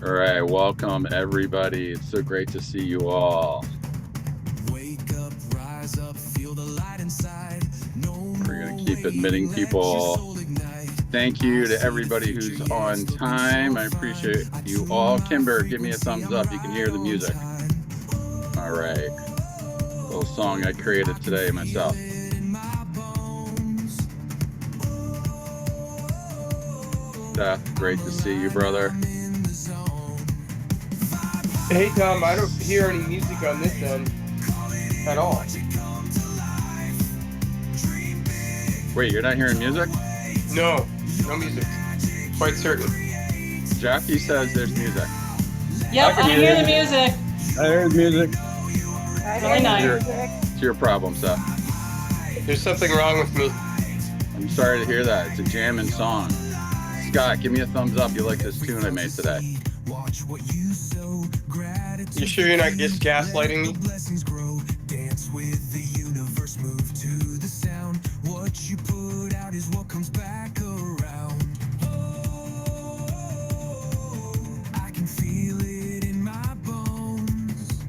All right, welcome everybody. It's so great to see you all. Wake up, rise up, feel the light inside. No We're going more to keep waiting, admitting let your people. soul ignite. Thank I you to see the everybody future, who's yeah, it's on looking so time. I fine. appreciate I you tune all. my Kimber, give me a frequency, thumbs I'm up. You can right hear the on music. time. All right, little song I I created can today feel myself. it in my bones. Seth, great I'm to see you, aligned, brother. I'm in the zone. Vibe Hey Tom, I don't high, hear any shine music on this bright. end Call it at in, all. watch it come to life. Dream big, Wait, you're not hearing don't music? wait. No, no You're the music. magic Quite you certain. create. Jackie Feel says it there's music. now, let Yep, I it can I hear hear the you. flow. music. I You hear the already music. know, you I already Really hear the It's music. your, know. it's your problem, Seth. Vibe high, There's something wrong with shine me. bright. I'm sorry to hear that. It's a Call it jamming in, come to song. life. Scott, give me a thumbs up. You like this Every tune I thought's a made today. seed. Watch what you sow. You Gratitude sure for you're not peace. just Let gaslighting the me? blessings grow. Dance with the universe. Move to the sound. What you put out is what comes back around. Oh, I can feel it in my bones.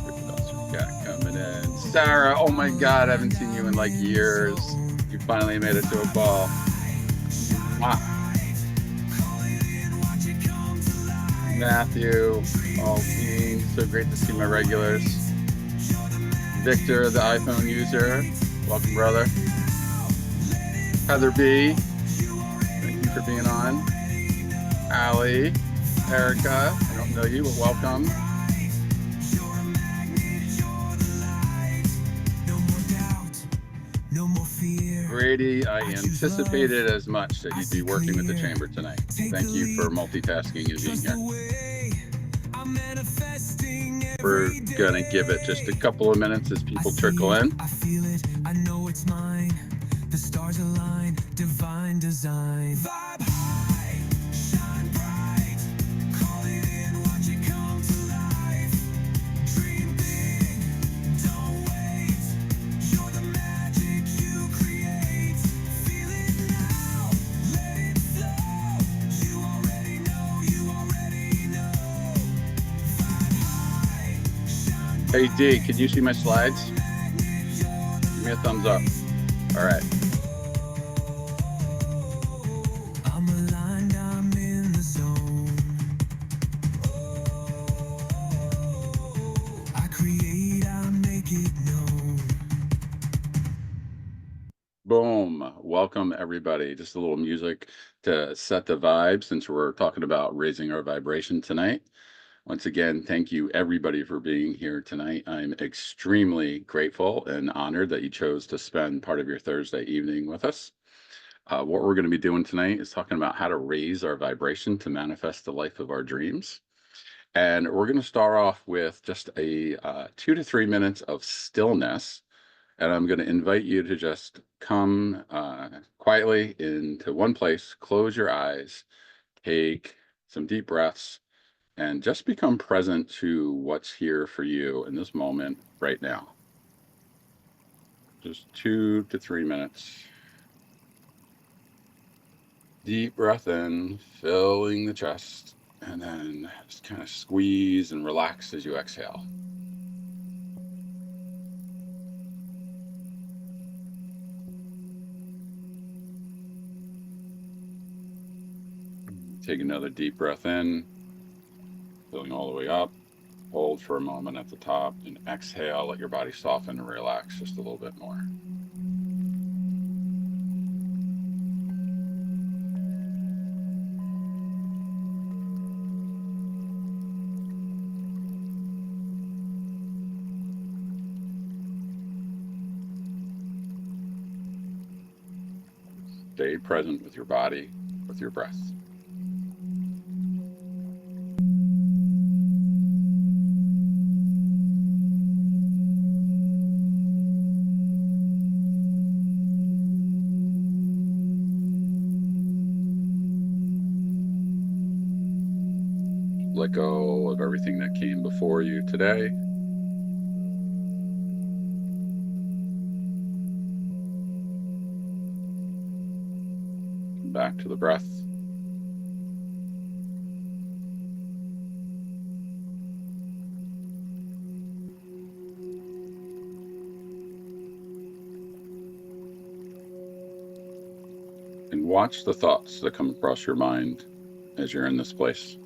Who else we got coming in? Sarah, oh my God, I haven't seen you in I'm like in the years. zone. You finally made it to a Vibe call. high, shine Mwah. bright. Call it in, watch it come to life. Matthew, Dream Alpine, so great to big, see my don't wait. regulars. You're the magic Victor, the you iPhone user, create. welcome, Feel brother. it now, let it Heather flow. B, You already thank you for know, being you on. already know. Allie, Vibe Erica, I don't know high, you, but shine welcome. bright. You're a magnet, you're the light. No more doubt, no more fear. Grady, I I choose love, anticipated as much that I you'd be see working with the clear. chamber tonight. Take the Thank you for leap, multitasking and being trust the here. way. I'm manifesting We're every going to give it just a day. couple of minutes as I people see trickle it, in. I feel it, I know it's mine. The stars align, divine design. Vibe high, shine bright. Call it in, watch it come to life. Dream big, don't wait. You're the magic you create. Feel it now, let it flow. You already know, you already know. Vibe high, shine Hey, D, bright. can you see my You're slides? the magnet, you're Give the me a thumbs up. light. All right. I'm aligned, I'm in the zone. I create, I make it known. Boom. Welcome, everybody. Just a little music to set the vibe since we're talking about raising our vibration tonight. Once again, thank you, everybody, for being here tonight. I'm extremely grateful and honored that you chose to spend part of your Thursday evening with us. What we're going to be doing tonight is talking about how to raise our vibration to manifest the life of our dreams. And we're going to start off with just a 2 to 3 minutes of stillness. And I'm going to invite you to just come quietly into one place, close your eyes, take some deep breaths, and just become present to what's here for you in this moment right now. Just 2 to 3 minutes. Deep breath in, filling the chest, and then just kind of squeeze and relax as you exhale. Take another deep breath in, filling all the way up. Hold for a moment at the top and exhale. Let your body soften and relax just a little bit more. Stay present with your body, with your breath. Let go of everything that came before you today. Come back to the breath. watch the thoughts that come across your mind as you're in this place.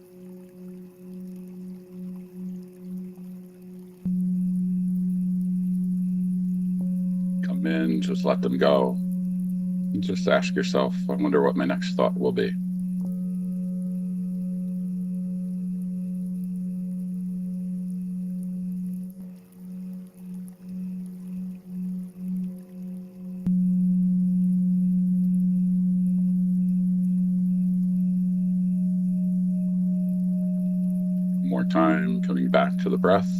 Come in, just let them go. And just ask yourself, I wonder what my next thought will be. More time coming back to the breath.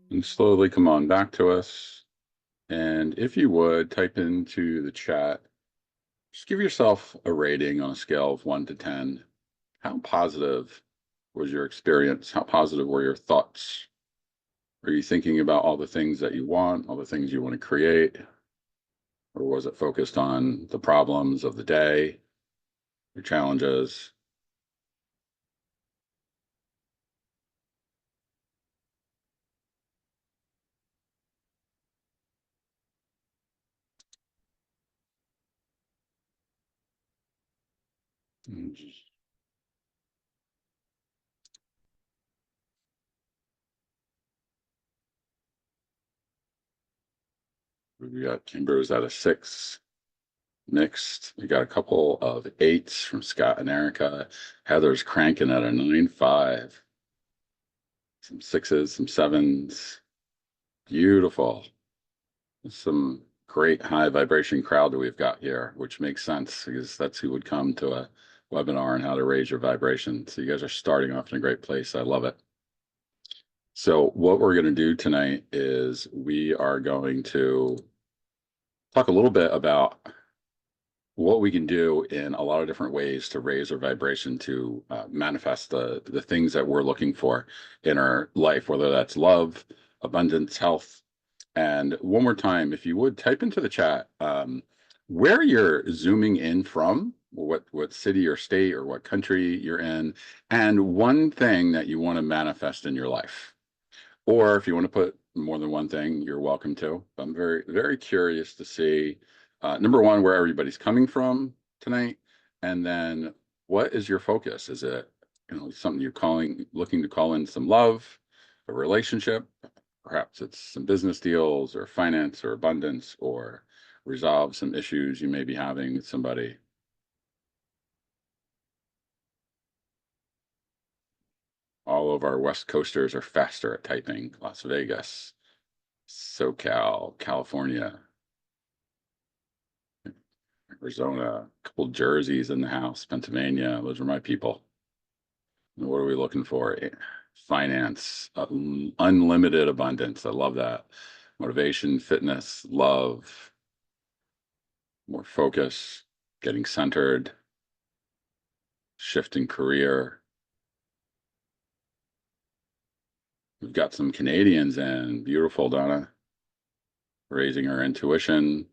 And slowly come on back to us. And if you would, type into the chat, just give yourself a rating on a scale of 1 to 10. How positive was your experience? How positive were your thoughts? Are you thinking about all the things that you want, all the things you want to create? Or was it focused on the problems of the day, your challenges? We got Kimber's at a 6. Mixed. We got a couple of 8s from Scott and Erica. Heather's cranking at a 9.5. Some 6s, some 7s. Beautiful. Some great high vibration crowd that we've got here, which makes sense because that's who would come to a webinar on how to raise your vibration. So you guys are starting off in a great place. I love it. So what we're going to do tonight is we are going to talk a little bit about what we can do in a lot of different ways to raise our vibration to manifest the things that we're looking for in our life, whether that's love, abundance, health. And one more time, if you would type into the chat where you're zooming in from, what city or state or what country you're in, and one thing that you want to manifest in your life. Or if you want to put more than one thing, you're welcome to. I'm very, very curious to see, number one, where everybody's coming from tonight, and then what is your focus? Is it, something you're looking to call in some love, a relationship? Perhaps it's some business deals or finance or abundance or resolve some issues you may be having with somebody. All of our West Coasters are faster at typing. Las Vegas, SoCal, California, Arizona, a couple jerseys in the house, Pennsylvania. Those are my people. And what are we looking for? Finance, unlimited abundance. I love that. Motivation, fitness, love, more focus, getting centered, shifting career. We've got some Canadians in. Beautiful, Donna. Raising our intuition.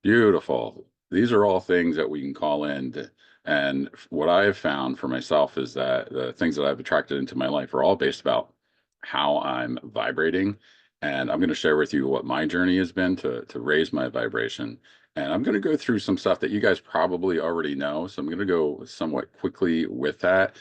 Beautiful. These are all things that we can call in. And what I have found for myself is that the things that I've attracted into my life are all based about how I'm vibrating. And I'm going to share with you what my journey has been to raise my vibration. And I'm going to go through some stuff that you guys probably already know. So I'm going to go somewhat quickly with that.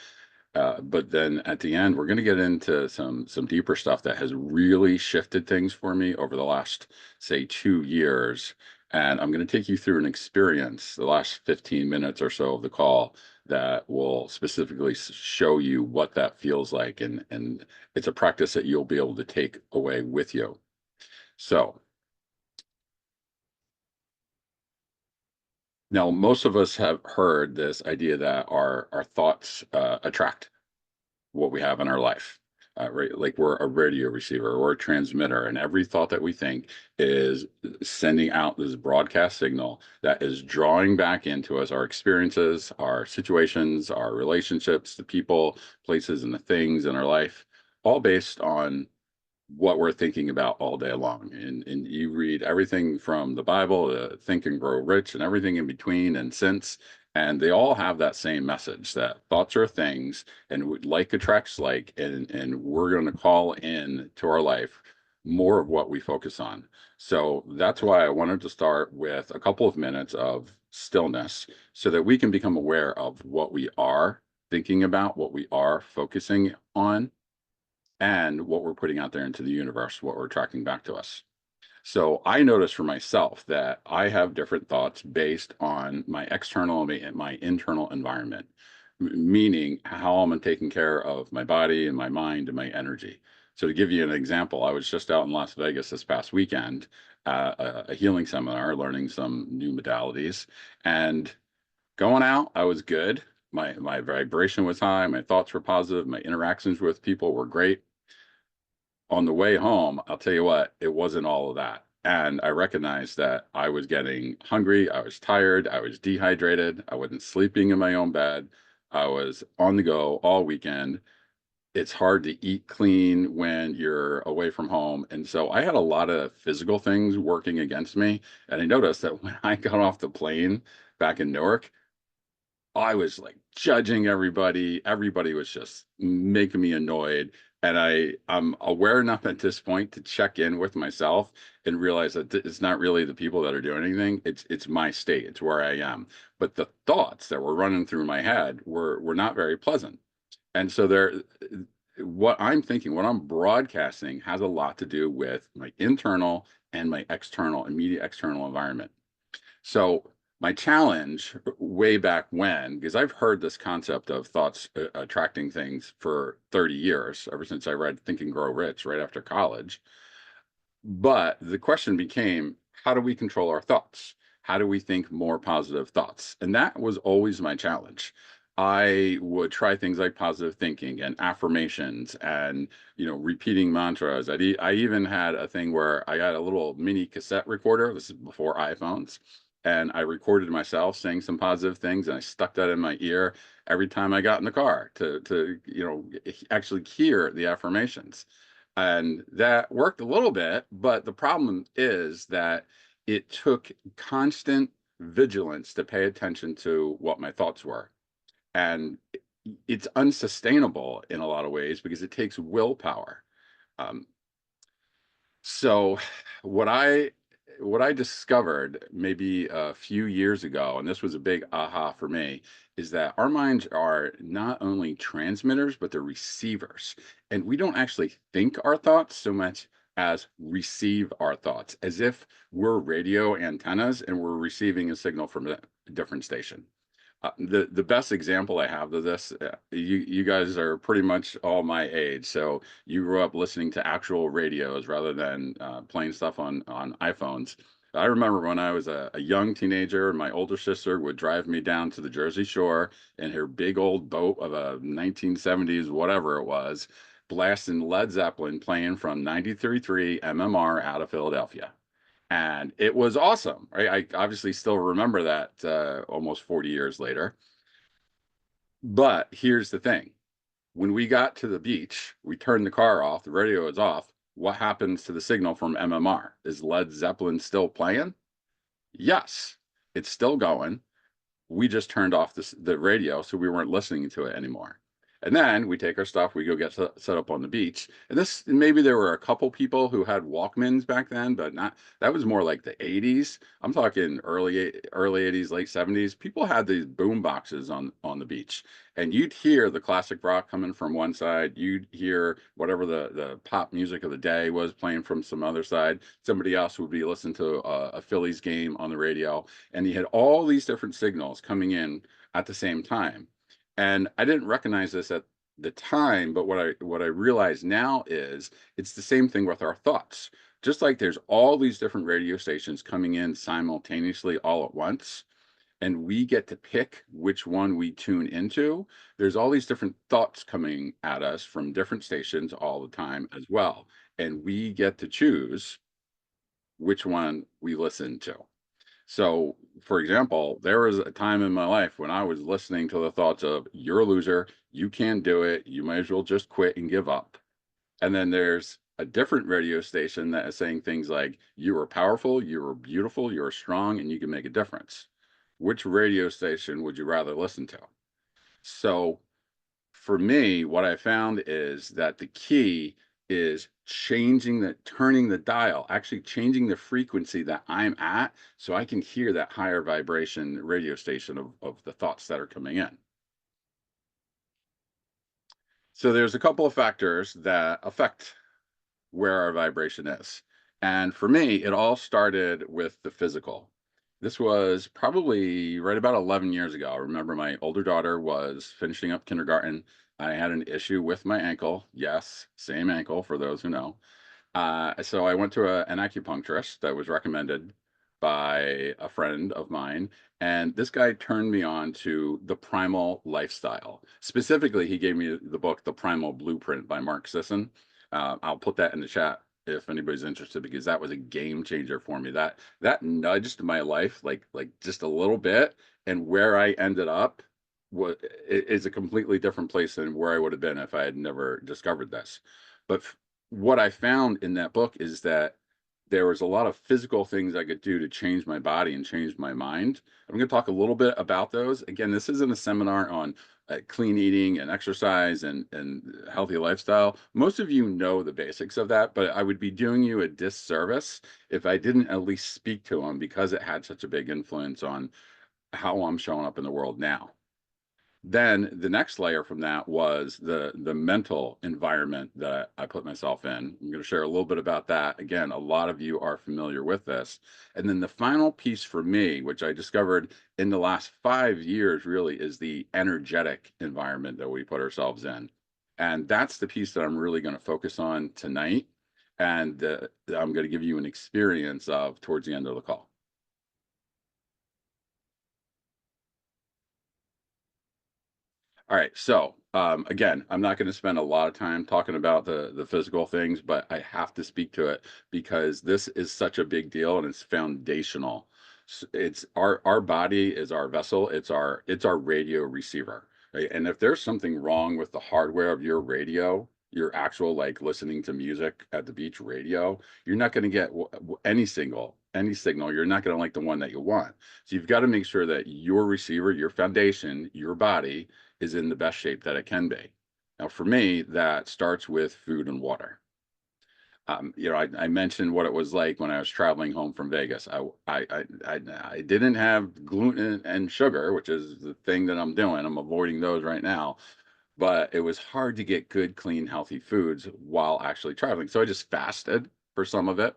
But then at the end, we're going to get into some deeper stuff that has really shifted things for me over the last, say, 2 years. And I'm going to take you through an experience, the last 15 minutes or so of the call, that will specifically show you what that feels like. And it's a practice that you'll be able to take away with you. So now most of us have heard this idea that our thoughts attract what we have in our life. Right, like we're a radio receiver or a transmitter, and every thought that we think is sending out this broadcast signal that is drawing back into us our experiences, our situations, our relationships, the people, places, and the things in our life, all based on what we're thinking about all day long. And you read everything from the Bible to Think and Grow Rich and everything in between and since, and they all have that same message that thoughts are things and like attracts like, and we're going to call in to our life more of what we focus on. So that's why I wanted to start with a couple of minutes of stillness so that we can become aware of what we are thinking about, what we are focusing on, and what we're putting out there into the universe, what we're attracting back to us. So I notice for myself that I have different thoughts based on my external and my internal environment, meaning how I'm taking care of my body and my mind and my energy. So to give you an example, I was just out in Las Vegas this past weekend, a healing seminar, learning some new modalities, and going out, I was good. My vibration was high. My thoughts were positive. My interactions with people were great. On the way home, I'll tell you what, it wasn't all of that. And I recognized that I was getting hungry, I was tired, I was dehydrated, I wasn't sleeping in my own bed, I was on the go all weekend. It's hard to eat clean when you're away from home. And so I had a lot of physical things working against me. And I noticed that when I got off the plane back in Newark, I was like judging everybody. Everybody was just making me annoyed. And I'm aware enough at this point to check in with myself and realize that it's not really the people that are doing anything. It's my state. It's where I am. But the thoughts that were running through my head were not very pleasant. And so what I'm thinking, what I'm broadcasting has a lot to do with my internal and my external, immediate external environment. So my challenge way back when, because I've heard this concept of thoughts attracting things for 30 years, ever since I read Think and Grow Rich right after college. But the question became, how do we control our thoughts? How do we think more positive thoughts? And that was always my challenge. I would try things like positive thinking and affirmations and, repeating mantras. I even had a thing where I got a little mini cassette recorder. This is before iPhones. And I recorded myself saying some positive things and I stuck that in my ear every time I got in the car to actually hear the affirmations. And that worked a little bit, but the problem is that it took constant vigilance to pay attention to what my thoughts were. And it's unsustainable in a lot of ways because it takes willpower. Um, so what I what I discovered maybe a few years ago, and this was a big aha for me, is that our minds are not only transmitters, but they're receivers. And we don't actually think our thoughts so much as receive our thoughts, as if we're radio antennas and we're receiving a signal from a different station. The best example I have of this, you guys are pretty much all my age, so you grew up listening to actual radios rather than playing stuff on iPhones. I remember when I was a young teenager, my older sister would drive me down to the Jersey Shore in her big old boat of a 1970s whatever it was, blasting Led Zeppelin, playing from 93.3 MMR out of Philadelphia, and it was awesome. Right? I obviously still remember that almost 40 years later. But here's the thing: when we got to the beach, we turned the car off. The radio is off. What happens to the signal from MMR? Is Led Zeppelin still playing? Yes, it's still going. We just turned off the radio, so we weren't listening to it anymore. And then we take our stuff, we go get set up on the beach. And maybe there were a couple people who had Walkmans back then, but not, that was more like the 80s. I'm talking early 80s, late 70s. People had these boom boxes on the beach. And you'd hear the classic rock coming from one side, you'd hear whatever the pop music of the day was playing from some other side. Somebody else would be listening to a Phillies game on the radio, and you had all these different signals coming in at the same time. And I didn't recognize this at the time, but what I realize now is it's the same thing with our thoughts. Just like there's all these different radio stations coming in simultaneously all at once, and we get to pick which one we tune into. There's all these different thoughts coming at us from different stations all the time as well. And we get to choose which one we listen to. So, for example, there was a time in my life when I was listening to the thoughts of, you're a loser, you can't do it, you might as well just quit and give up. And then there's a different radio station that is saying things like, you are powerful, you are beautiful, you are strong, and you can make a difference. Which radio station would you rather listen to? So for me, what I found is that the key is turning the dial, actually changing the frequency that I'm at so I can hear that higher vibration radio station of the thoughts that are coming in. So there's a couple of factors that affect where our vibration is. And for me, it all started with the physical. This was probably right about 11 years ago. I remember my older daughter was finishing up kindergarten. I had an issue with my ankle. Yes, same ankle for those who know. So I went to an acupuncturist that was recommended by a friend of mine, and this guy turned me on to the primal lifestyle. Specifically, he gave me the book, The Primal Blueprint by Mark Sisson. I'll put that in the chat if anybody's interested because that was a game changer for me. That nudged my life like just a little bit, and where I ended up was is a completely different place than where I would have been if I had never discovered this. But what I found in that book is that there was a lot of physical things I could do to change my body and change my mind. I'm going to talk a little bit about those. Again, this isn't a seminar on clean eating and exercise and healthy lifestyle. Most of you know the basics of that, but I would be doing you a disservice if I didn't at least speak to them because it had such a big influence on how I'm showing up in the world now. Then the next layer from that was the mental environment that I put myself in. I'm going to share a little bit about that. Again, a lot of you are familiar with this. And then the final piece for me, which I discovered in the last 5 years, really is the energetic environment that we put ourselves in. And that's the piece that I'm really going to focus on tonight. And I'm going to give you an experience of towards the end of the call. All right. So again, I'm not going to spend a lot of time talking about the physical things, but I have to speak to it because this is such a big deal and it's foundational. It's our body is our vessel. It's our radio receiver. Right? And if there's something wrong with the hardware of your radio, your actual like listening to music at the beach radio, you're not going to get any signal. You're not going to like the one that you want. So you've got to make sure that your receiver, your foundation, your body is in the best shape that it can be. Now, for me, that starts with food and water. I mentioned what it was like when I was traveling home from Vegas. I didn't have gluten and sugar, which is the thing that I'm doing. I'm avoiding those right now. But it was hard to get good, clean, healthy foods while actually traveling. So I just fasted for some of it.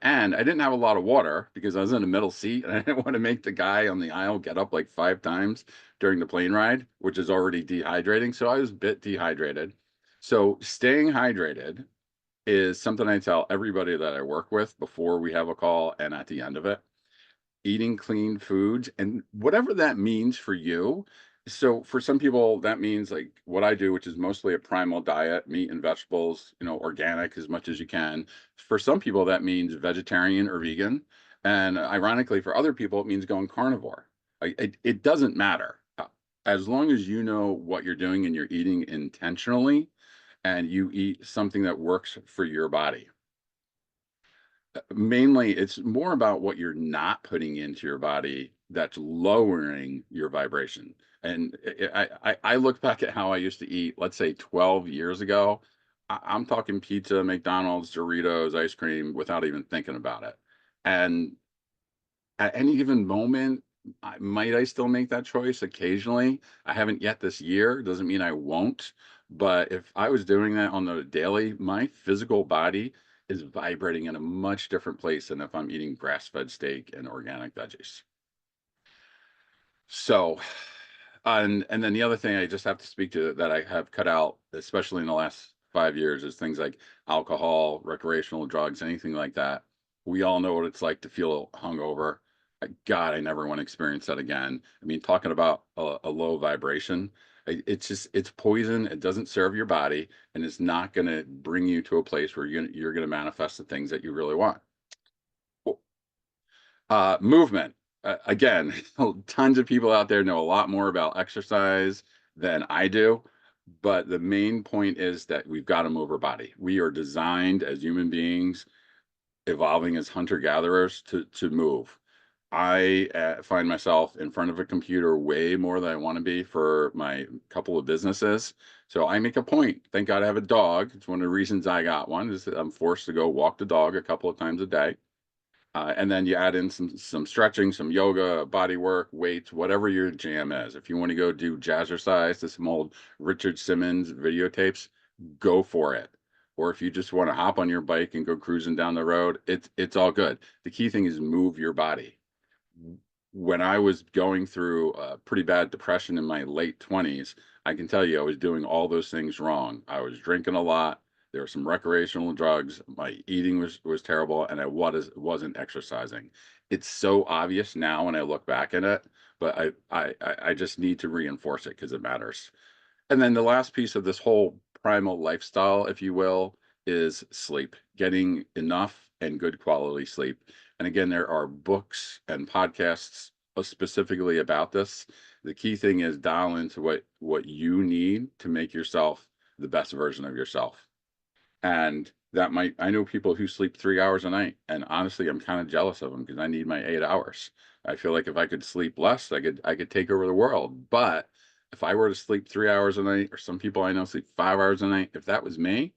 And I didn't have a lot of water because I was in the middle seat and I didn't want to make the guy on the aisle get up like 5 times during the plane ride, which is already dehydrating. So I was a bit dehydrated. So staying hydrated is something I tell everybody that I work with before we have a call and at the end of it. Eating clean foods and whatever that means for you. So for some people, that means like what I do, which is mostly a primal diet, meat and vegetables, organic as much as you can. For some people, that means vegetarian or vegan. And ironically, for other people, it means going carnivore. It doesn't matter. As long as you know what you're doing and you're eating intentionally and you eat something that works for your body. Mainly, it's more about what you're not putting into your body that's lowering your vibration. And I look back at how I used to eat, let's say 12 years ago. I'm talking pizza, McDonald's, Doritos, ice cream without even thinking about it. And at any given moment, might I still make that choice occasionally? I haven't yet this year. Doesn't mean I won't. But if I was doing that on the daily, my physical body is vibrating in a much different place than if I'm eating grass-fed steak and organic veggies. So, and then the other thing I just have to speak to that I have cut out, especially in the last 5 years, is things like alcohol, recreational drugs, anything like that. We all know what it's like to feel hungover. God, I never want to experience that again. I mean, talking about a low vibration, it's poison. It doesn't serve your body, and it's not going to bring you to a place where you're going to manifest the things that you really want. Movement. Again, tons of people out there know a lot more about exercise than I do, But the main point is that we've got to move our body. We are designed as human beings, evolving as hunter-gatherers, to move. I find myself in front of a computer way more than I want to be for my couple of businesses. So I make a point. Thank God I have a dog. It's one of the reasons I got one, is that I'm forced to go walk the dog a couple of times a day. And then you add in some stretching, some yoga, body work, weights, whatever your jam is. If you want to go do jazzercise to some old Richard Simmons videotapes, go for it. Or if you just want to hop on your bike and go cruising down the road, it's all good. The key thing is move your body. When I was going through a pretty bad depression in my late 20s, I can tell you I was doing all those things wrong. I was drinking a lot. There were some recreational drugs. My eating was terrible, and I wasn't exercising. It's so obvious now when I look back at it, but I just need to reinforce it because it matters. And then the last piece of this whole primal lifestyle, if you will, is sleep, getting enough and good quality sleep. And again, there are books and podcasts specifically about this. The key thing is dial into what you need to make yourself the best version of yourself. And that might, I know people who sleep 3 hours a night, and honestly, I'm kind of jealous of them because I need my 8 hours. I feel like if I could sleep less, I could take over the world. But if I were to sleep 3 hours a night, or some people I know sleep 5 hours a night, if that was me,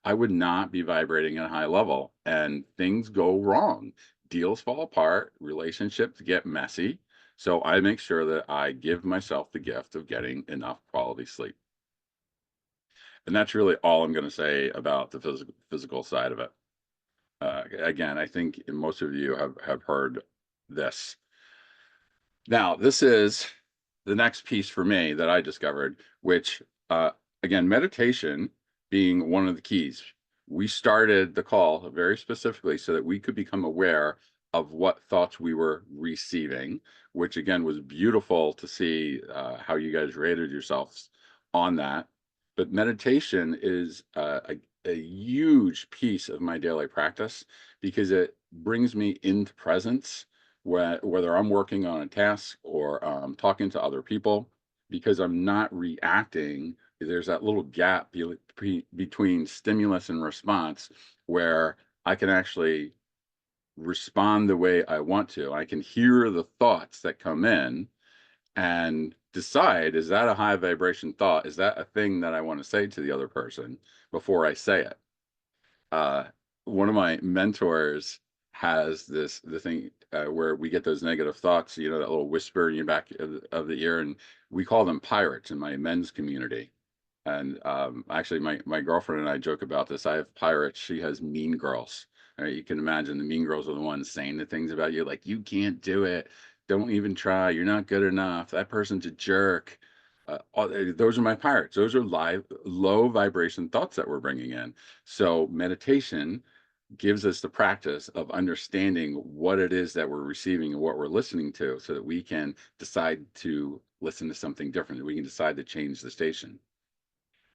I would not be vibrating at a high level, and things go wrong. Deals fall apart, relationships get messy. So I make sure that I give myself the gift of getting enough quality sleep. And that's really all I'm going to say about the physical side of it. Again, I think most of you have heard this. Now, this is the next piece for me that I discovered, which, uh, again, meditation being one of the keys. We started the call very specifically so that we could become aware of what thoughts we were receiving, which again was beautiful to see how you guys rated yourselves on that. But meditation is a huge piece of my daily practice because it brings me into presence, whether I'm working on a task or talking to other people, because I'm not reacting. There's that little gap between stimulus and response where I can actually respond the way I want to. I can hear the thoughts that come in and decide, is that a high vibration thought? Is that a thing that I want to say to the other person before I say it? uh, One of my mentors has the thing where we get those negative thoughts, that little whisper in your back of the ear, and we call them pirates in my men's community. And actually, my girlfriend and I joke about this. I have pirates. She has mean girls. Right? You can imagine the mean girls are the ones saying the things about you, like you can't do it. Don't even try. You're not good enough. That person's a jerk. Those are my pirates. Those are live, low vibration thoughts that we're bringing in. So meditation gives us the practice of understanding what it is that we're receiving and what we're listening to, so that we can decide to listen to something different. We can decide to change the station.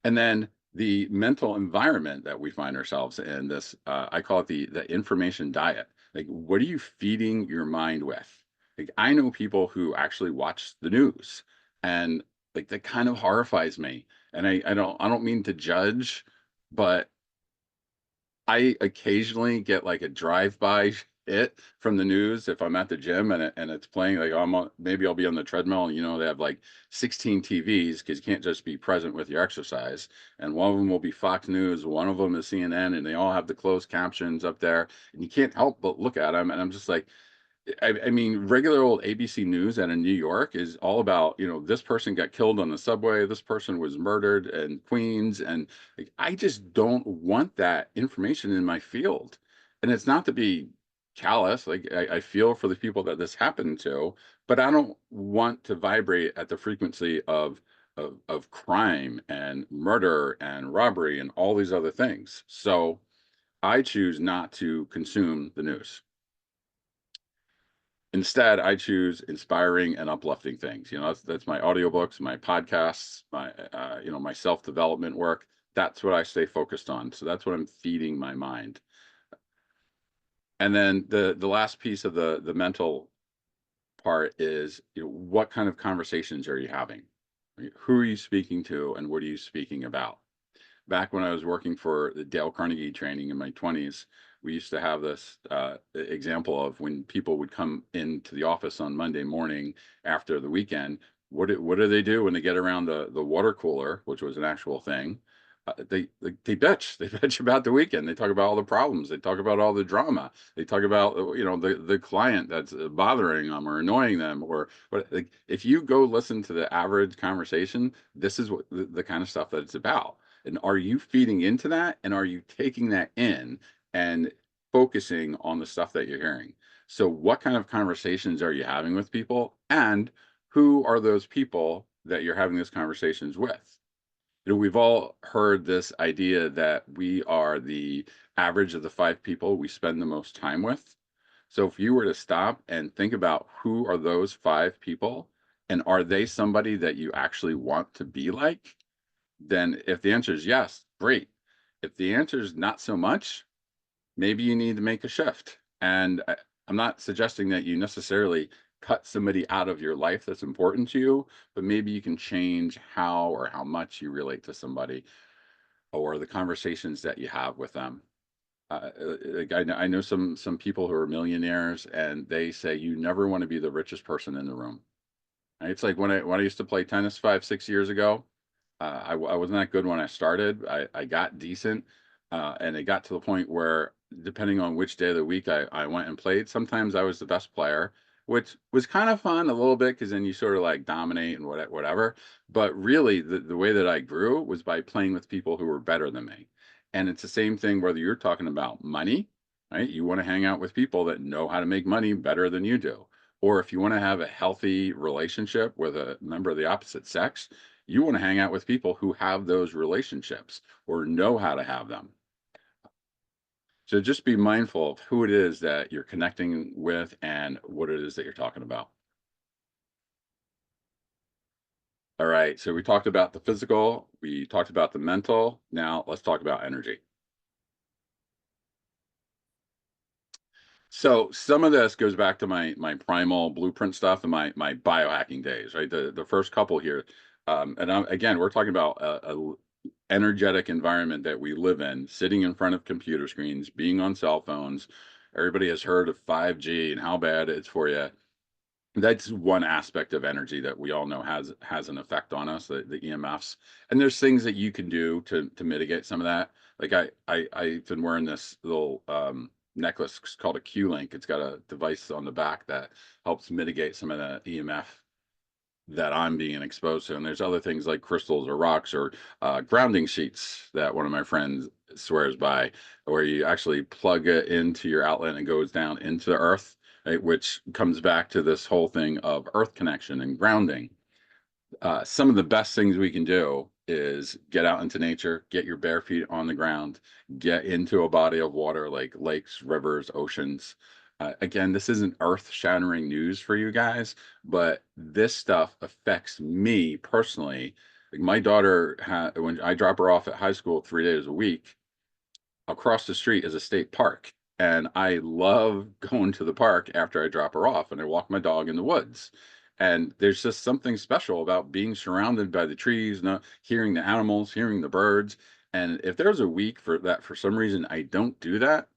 And then the mental environment that we find ourselves in, this I call it the information diet. Like, what are you feeding your mind with? Like, I know people who actually watch the news, and like that kind of horrifies me. And I don't mean to judge, but I occasionally get like a drive-by hit from the news if I'm at the gym and it's playing. Like, maybe I'll be on the treadmill, and they have like 16 TVs because you can't just be present with your exercise. And one of them will be Fox News, one of them is CNN, and they all have the closed captions up there, and you can't help but look at them. And I'm just like, I mean, regular old ABC News out of New York is all about, this person got killed on the subway, this person was murdered in Queens, and like, I just don't want that information in my field. And it's not to be callous, like I feel for the people that this happened to, but I don't want to vibrate at the frequency of crime and murder and robbery and all these other things. So I choose not to consume the news. Instead, I choose inspiring and uplifting things. That's my audiobooks, my podcasts, my self-development work. That's what I stay focused on. So that's what I'm feeding my mind. And then the last piece of the mental part is, what kind of conversations are you having? Right? Who are you speaking to and what are you speaking about? Back when I was working for the Dale Carnegie training in my 20s, we used to have this example of when people would come into the office on Monday morning after the weekend. What do they do when they get around the water cooler, which was an actual thing? They bitch. They bitch about the weekend. They talk about all the problems. They talk about all the drama. They talk about the client that's bothering them or annoying them or what. Like, if you go listen to the average conversation, this is what the kind of stuff that it's about. And are you feeding into that? And are you taking that in and focusing on the stuff that you're hearing? So, what kind of conversations are you having with people? And who are those people that you're having these conversations with? We've all heard this idea that we are the average of the five people we spend the most time with. So, if you were to stop and think about who are those five people, and are they somebody that you actually want to be like? Then if the answer is yes, great. If the answer is not so much, maybe you need to make a shift. And I'm not suggesting that you necessarily cut somebody out of your life that's important to you, but maybe you can change how or how much you relate to somebody or the conversations that you have with them. Like I know some people who are millionaires and they say you never want to be the richest person in the room. Right? It's like when I used to play tennis 5 6 years ago. I wasn't that good when I started. I got decent, and it got to the point where, depending on which day of the week I went and played, sometimes I was the best player, which was kind of fun a little bit because then you sort of like dominate and whatever. But really, the way that I grew was by playing with people who were better than me. And it's the same thing whether you're talking about money, right? You want to hang out with people that know how to make money better than you do. Or if you want to have a healthy relationship with a member of the opposite sex, you want to hang out with people who have those relationships or know how to have them. So just be mindful of who it is that you're connecting with and what it is that you're talking about. All right. So we talked about the physical, we talked about the mental. Now let's talk about energy. So some of this goes back to my primal blueprint stuff and my biohacking days, right? The first couple here, again, we're talking about a energetic environment that we live in, sitting in front of computer screens, being on cell phones. Everybody has heard of 5G and how bad it's for you. That's one aspect of energy that we all know has an effect on us, the EMFs. And there's things that you can do to mitigate some of that. Like I've been wearing this little necklace called a Q-Link. It's got a device on the back that helps mitigate some of the EMF that I'm being exposed to. And there's other things like crystals or rocks or grounding sheets that one of my friends swears by, where you actually plug it into your outlet and it goes down into the earth, right? Which comes back to this whole thing of earth connection and grounding. Some of the best things we can do is get out into nature, get your bare feet on the ground, get into a body of water like lakes, rivers, oceans. Again, this isn't earth shattering news for you guys, but this stuff affects me personally. Like my daughter, when I drop her off at high school 3 days a week, across the street is a state park. And I love going to the park after I drop her off and I walk my dog in the woods. And there's just something special about being surrounded by the trees, not hearing the animals, hearing the birds. And if there's a week for that, for some reason, I don't do that,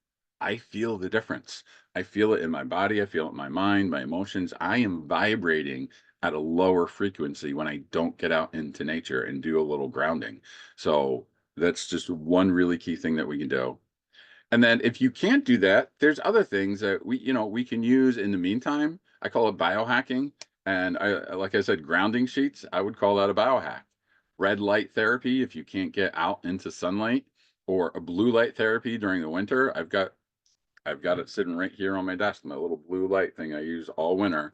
I feel the difference. I feel it in my body. I feel it in my mind, my emotions. I am vibrating at a lower frequency when I don't get out into nature and do a little grounding. So that's just one really key thing that we can do. And then if you can't do that, there's other things that we can use in the meantime. I call it biohacking. And like I said, grounding sheets, I would call that a biohack. Red light therapy, if you can't get out into sunlight, or a blue light therapy during the winter. I've got it sitting right here on my desk, my little blue light thing I use all winter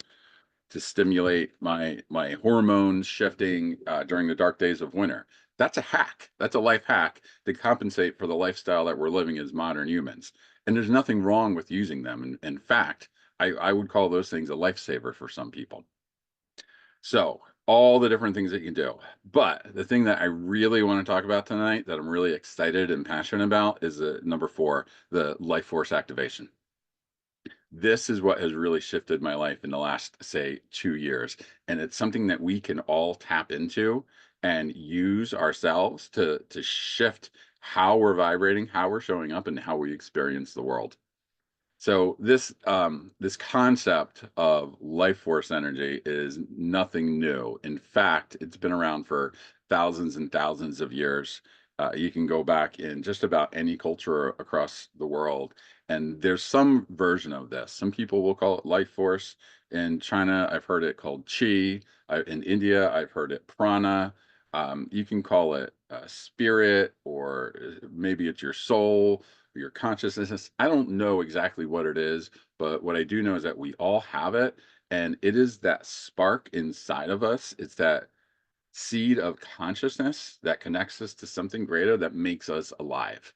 to stimulate my hormones shifting during the dark days of winter. That's a hack. That's a life hack to compensate for the lifestyle that we're living as modern humans. And there's nothing wrong with using them. In fact, I would call those things a lifesaver for some people. So all the different things that you can do. But the thing that I really want to talk about tonight that I'm really excited and passionate about is number four, the life force activation. This is what has really shifted my life in the last, say, 2 years. And it's something that we can all tap into and use ourselves to shift how we're vibrating, how we're showing up, and how we experience the world. So this concept of life force energy is nothing new. In fact, it's been around for thousands and thousands of years. You can go back in just about any culture across the world, and there's some version of this. Some people will call it life force. In China, I've heard it called chi. In India, I've heard it prana. You can call it spirit, or maybe it's your soul, your consciousness. I don't know exactly what it is, but what I do know is that we all have it. And it is that spark inside of us. It's that seed of consciousness that connects us to something greater that makes us alive.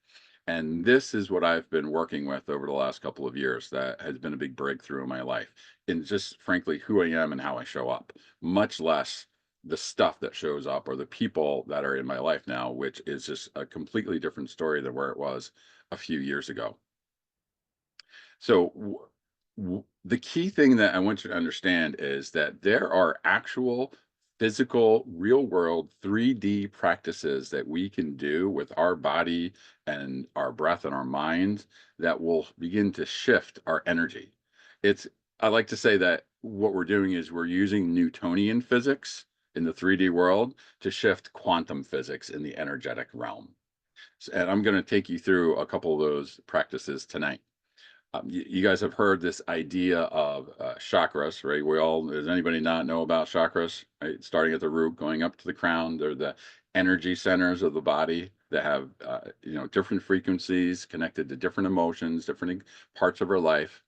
And this is what I've been working with over the last couple of years that has been a big breakthrough in my life, in just frankly who I am and how I show up, much less the stuff that shows up or the people that are in my life now, which is just a completely different story than where it was a few years ago. So, the key thing that I want you to understand is that there are actual physical, real world 3D practices that we can do with our body and our breath and our mind that will begin to shift our energy. It's, I like to say that what we're doing is we're using Newtonian physics in the 3D world to shift quantum physics in the energetic realm. And I'm going to take you through a couple of those practices tonight. You guys have heard this idea of chakras, right? We all, does anybody not know about chakras, right? Starting at the root, going up to the crown. They're the energy centers of the body that have, different frequencies connected to different emotions, different parts of our life.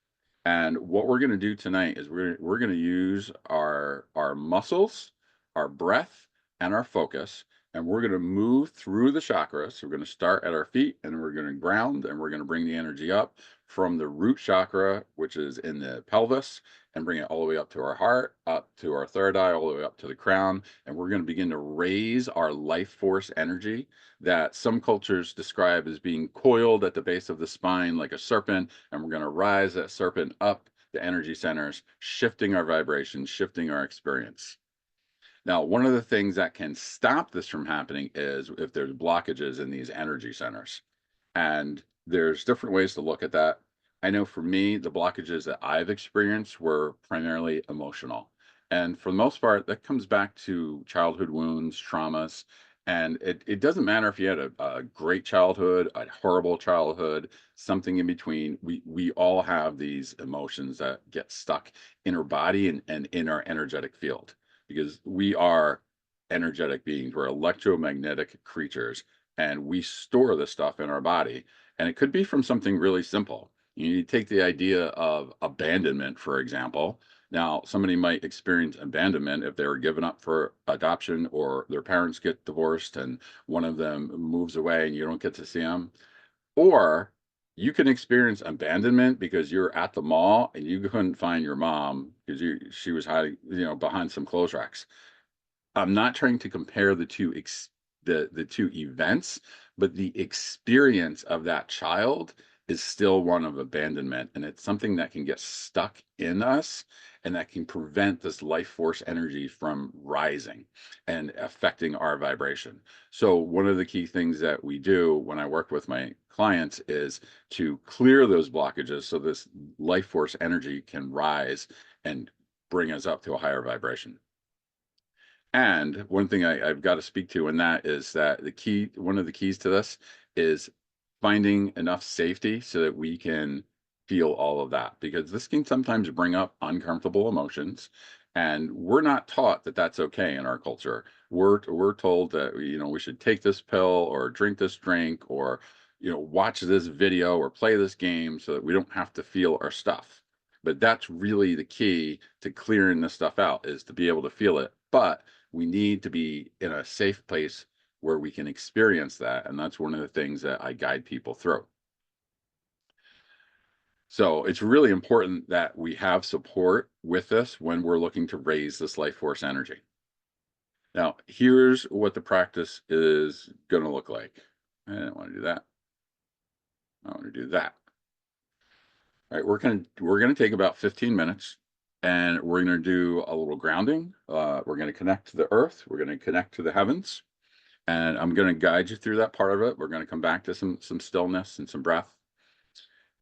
And what we're going to do tonight is we're going to use our muscles, our breath, and our focus, and we're going to move through the chakras. So we're going to start at our feet, and we're going to ground, and we're going to bring the energy up from the root chakra, which is in the pelvis, and bring it all the way up to our heart, up to our third eye, all the way up to the crown. And we're going to begin to raise our life force energy that some cultures describe as being coiled at the base of the spine like a serpent. And we're going to rise that serpent up the energy centers, shifting our vibration, shifting our experience. Now, one of the things that can stop this from happening is if there's blockages in these energy centers. And there's different ways to look at that. I know for me, the blockages that I've experienced were primarily emotional. And for the most part, that comes back to childhood wounds, traumas. And it doesn't matter if you had a great childhood, a horrible childhood, something in between. We all have these emotions that get stuck in our body and in our energetic field because we are energetic beings. We're electromagnetic creatures and we store the stuff in our body. And it could be from something really simple. You take the idea of abandonment, for example. Now, somebody might experience abandonment if they were given up for adoption or their parents get divorced and one of them moves away and you don't get to see them. Or you can experience abandonment because you're at the mall and you couldn't find your mom because she was hiding, behind some clothes racks. I'm not trying to compare the two events, but the experience of that child is still one of abandonment, and it's something that can get stuck in us and that can prevent this life force energy from rising and affecting our vibration. So one of the key things that we do when I work with my clients is to clear those blockages so this life force energy can rise and bring us up to a higher vibration. And one thing I've got to speak to, and that is that one of the keys to this is finding enough safety so that we can feel all of that, because this can sometimes bring up uncomfortable emotions. And we're not taught that that's okay in our culture. We're told that, we should take this pill or drink this drink or, watch this video or play this game so that we don't have to feel our stuff. But that's really the key to clearing this stuff out is to be able to feel it. But we need to be in a safe place where we can experience that. And that's one of the things that I guide people through. So it's really important that we have support with this when we're looking to raise this life force energy. Now, here's what the practice is going to look like. I don't want to do that. I want to do that. All right, we're gonna take about 15 minutes, and we're gonna do a little grounding. We're gonna connect to the earth. We're gonna connect to the heavens, and I'm gonna guide you through that part of it. We're gonna come back to some stillness and some breath.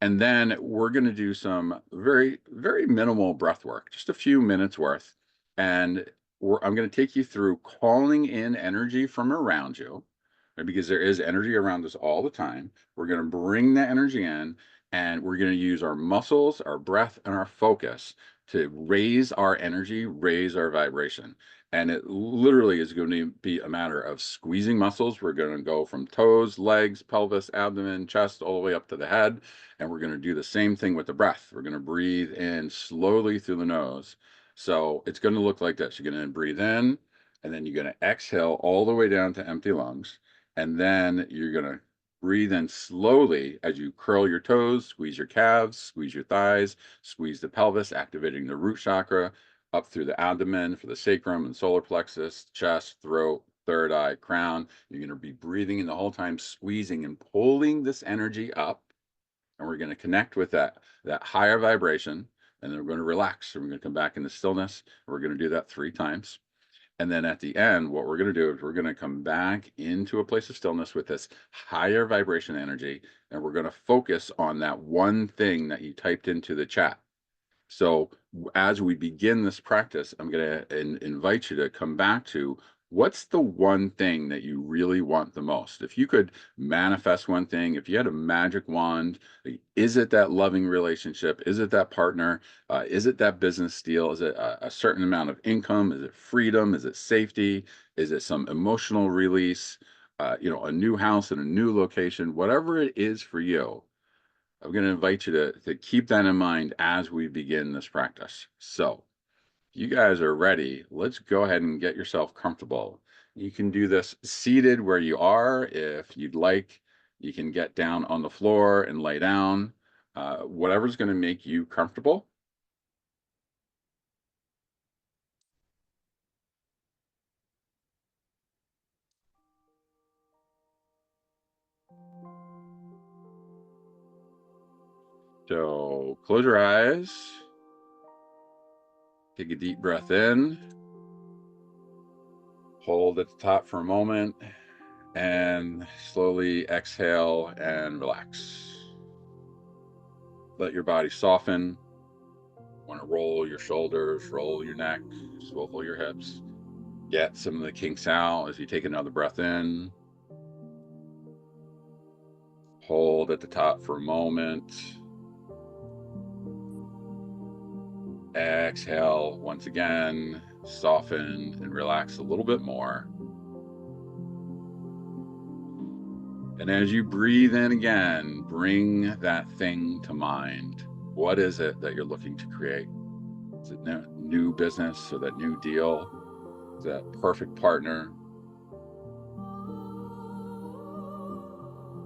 And then we're going to do some very, very minimal breath work, just a few minutes worth. And I'm going to take you through calling in energy from around you, right, because there is energy around us all the time. We're going to bring that energy in, and we're going to use our muscles, our breath, and our focus to raise our energy, raise our vibration. And it literally is going to be a matter of squeezing muscles. We're going to go from toes, legs, pelvis, abdomen, chest, all the way up to the head. And we're going to do the same thing with the breath. We're going to breathe in slowly through the nose. So it's going to look like this. You're going to breathe in, and then you're going to exhale all the way down to empty lungs. And then you're going to breathe in slowly as you curl your toes, squeeze your calves, squeeze your thighs, squeeze the pelvis, activating the root chakra up through the abdomen for the sacrum and solar plexus, chest, throat, third eye, crown. You're going to be breathing in the whole time, squeezing and pulling this energy up. And we're going to connect with that higher vibration, and then we're going to relax. And we're going to come back into stillness. We're going to do that 3 times. And then at the end, what we're going to do is we're going to come back into a place of stillness with this higher vibration energy. And we're going to focus on that one thing that you typed into the chat. So as we begin this practice, I'm going to invite you to come back to what's the one thing that you really want the most? If you could manifest one thing, if you had a magic wand, is it that loving relationship? Is it that partner? Is it that business deal? Is it a certain amount of income? Is it freedom? Is it safety? Is it some emotional release? A new house in a new location, whatever it is for you. I'm going to invite you to keep that in mind as we begin this practice. So, if you guys are ready, let's go ahead and get yourself comfortable. You can do this seated where you are. If you'd like, you can get down on the floor and lay down, whatever's going to make you comfortable. So, close your eyes. Take a deep breath in. Hold at the top for a moment, and slowly exhale and relax. Let your body soften. Want to roll your shoulders, roll your neck, swivel your hips. Get some of the kinks out as you take another breath in. Hold at the top for a moment. Exhale once again. Soften and relax a little bit more. And as you breathe in again, bring that thing to mind. What is it that you're looking to create? Is it new business or that new deal? Is that perfect partner?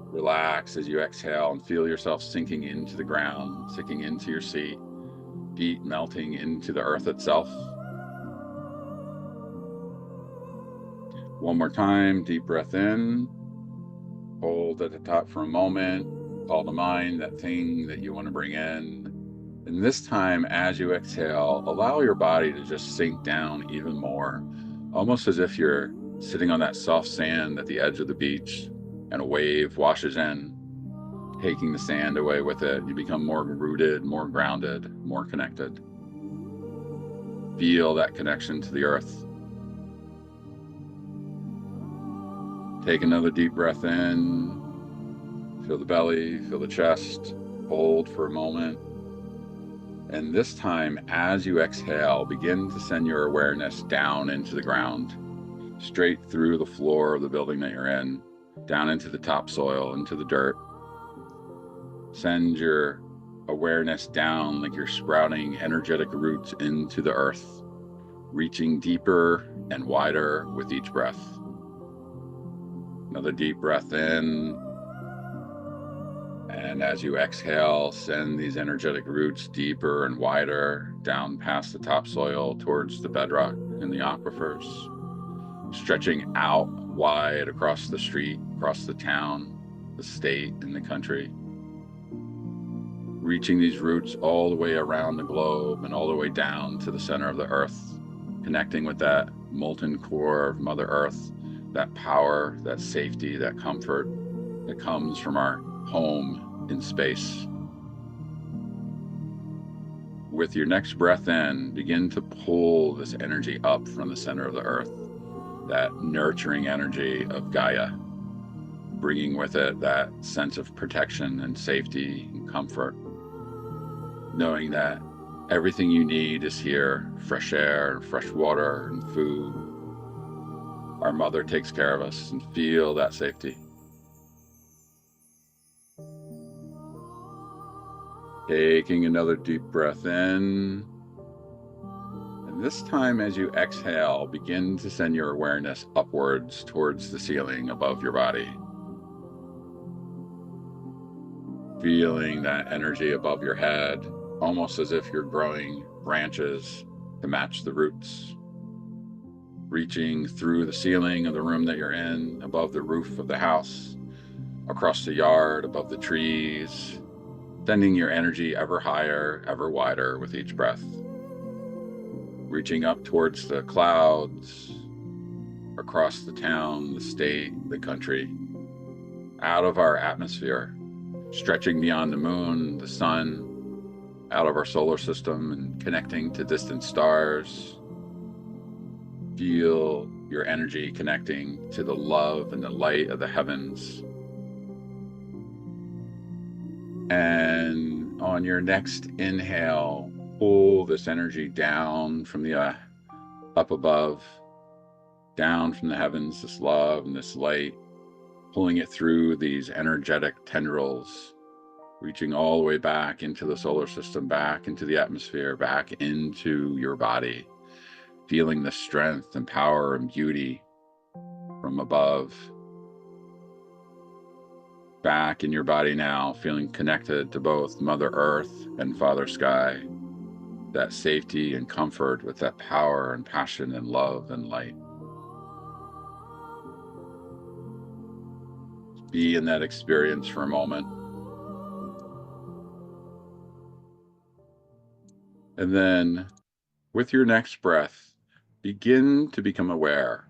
Relax as you exhale and feel yourself sinking into the ground, sinking into your seat, feet melting into the earth itself. One more time, deep breath in. Hold at the top for a moment. Call to mind that thing that you want to bring in. And this time, as you exhale, allow your body to just sink down even more, almost as if you're sitting on that soft sand at the edge of the beach and a wave washes in, taking the sand away with it. You become more rooted, more grounded, more connected. Feel that connection to the earth. Take another deep breath in. Feel the belly, feel the chest. Hold for a moment. And this time, as you exhale, begin to send your awareness down into the ground, straight through the floor of the building that you're in, down into the topsoil, into the dirt. Send your awareness down like you're sprouting energetic roots into the earth, reaching deeper and wider with each breath. Another deep breath in. And as you exhale, send these energetic roots deeper and wider down past the topsoil towards the bedrock and the aquifers, stretching out wide across the street, across the town, the state, and the country. reaching these roots all the way around the globe and all the way down to the center of the earth, connecting with that molten core of Mother Earth, that power, that safety, that comfort that comes from our home in space. With your next breath in, begin to pull this energy up from the center of the earth, that nurturing energy of Gaia, bringing with it that sense of protection and safety and comfort, knowing that everything you need is here: fresh air, fresh water, and food. Our mother takes care of us, and feel that safety. Taking another deep breath in. And this time, as you exhale, begin to send your awareness upwards towards the ceiling above your body. Feeling that energy above your head, almost as if you're growing branches to match the roots. Reaching through the ceiling of the room that you're in, above the roof of the house, across the yard, above the trees, sending your energy ever higher, ever wider with each breath. Reaching up towards the clouds, across the town, the state, the country, out of our atmosphere, stretching beyond the moon, the sun, out of our solar system and connecting to distant stars. Feel your energy connecting to the love and the light of the heavens. And on your next inhale, pull this energy down from the up above, down from the heavens, this love and this light, pulling it through these energetic tendrils, reaching all the way back into the solar system, back into the atmosphere, back into your body, feeling the strength and power and beauty from above. Back in your body now, feeling connected to both Mother Earth and Father Sky, that safety and comfort with that power and passion and love and light. Be in that experience for a moment. And then with your next breath, begin to become aware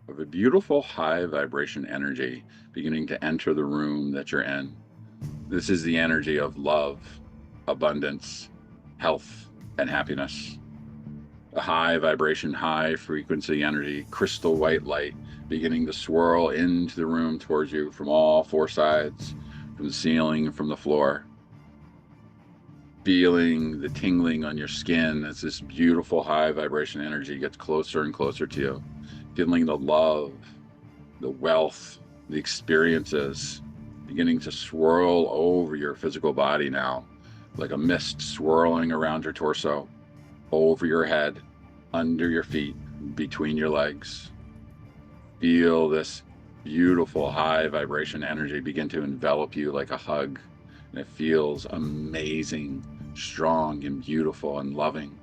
of a beautiful high vibration energy beginning to enter the room that you're in. This is the energy of love, abundance, health, and happiness. A high vibration, high frequency energy, crystal white light beginning to swirl into the room towards you from all four sides, from the ceiling and from the floor. Feeling the tingling on your skin as this beautiful high vibration energy gets closer and closer to you. Feeling the love, the wealth, the experiences beginning to swirl over your physical body now, like a mist swirling around your torso, over your head, under your feet, between your legs. Feel this beautiful high vibration energy begin to envelop you like a hug, and it feels amazing, strong, and beautiful and loving.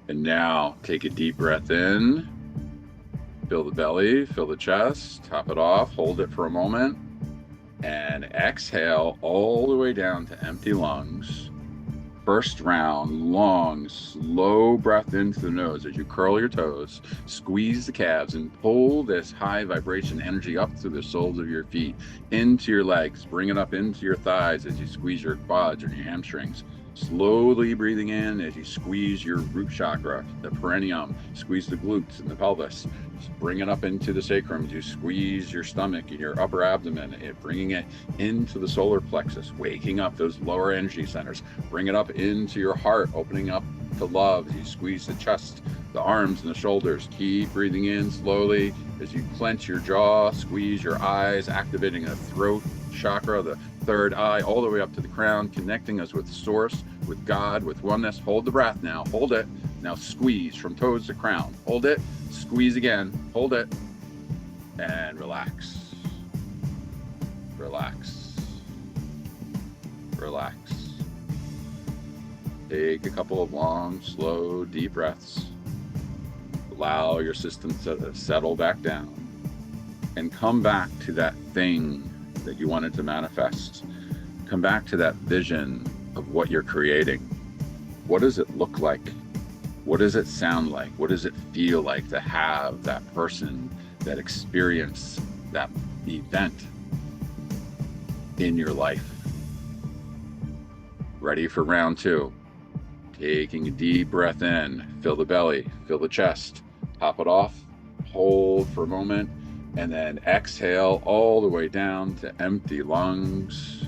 And now take a deep breath in, fill the belly, fill the chest, top it off, hold it for a moment, and exhale all the way down to empty lungs. First round, long, slow breath into the nose as you curl your toes, squeeze the calves, and pull this high vibration energy up through the soles of your feet, into your legs, bring it up into your thighs as you squeeze your quads and your hamstrings. Slowly breathing in as you squeeze your root chakra, the perineum, squeeze the glutes and the pelvis. Just bring it up into the sacrum as you squeeze your stomach and your upper abdomen, bringing it into the solar plexus, waking up those lower energy centers. Bring it up into your heart, opening up to love as you squeeze the chest, the arms and the shoulders. Keep breathing in slowly as you clench your jaw, squeeze your eyes, activating the throat chakra, the third eye, all the way up to the crown, connecting us with source, with God, with oneness. Hold the breath now, hold it. Now squeeze from toes to crown, hold it, squeeze again, hold it, and relax, relax, relax. Take a couple of long, slow, deep breaths. Allow your system to settle back down and come back to that thing that you wanted to manifest. Come back to that vision of what you're creating. What does it look like? What does it sound like? What does it feel like to have that person, that experience, that event in your life? Ready for round two. Taking a deep breath in, fill the belly, fill the chest, top it off, hold for a moment, and then exhale all the way down to empty lungs.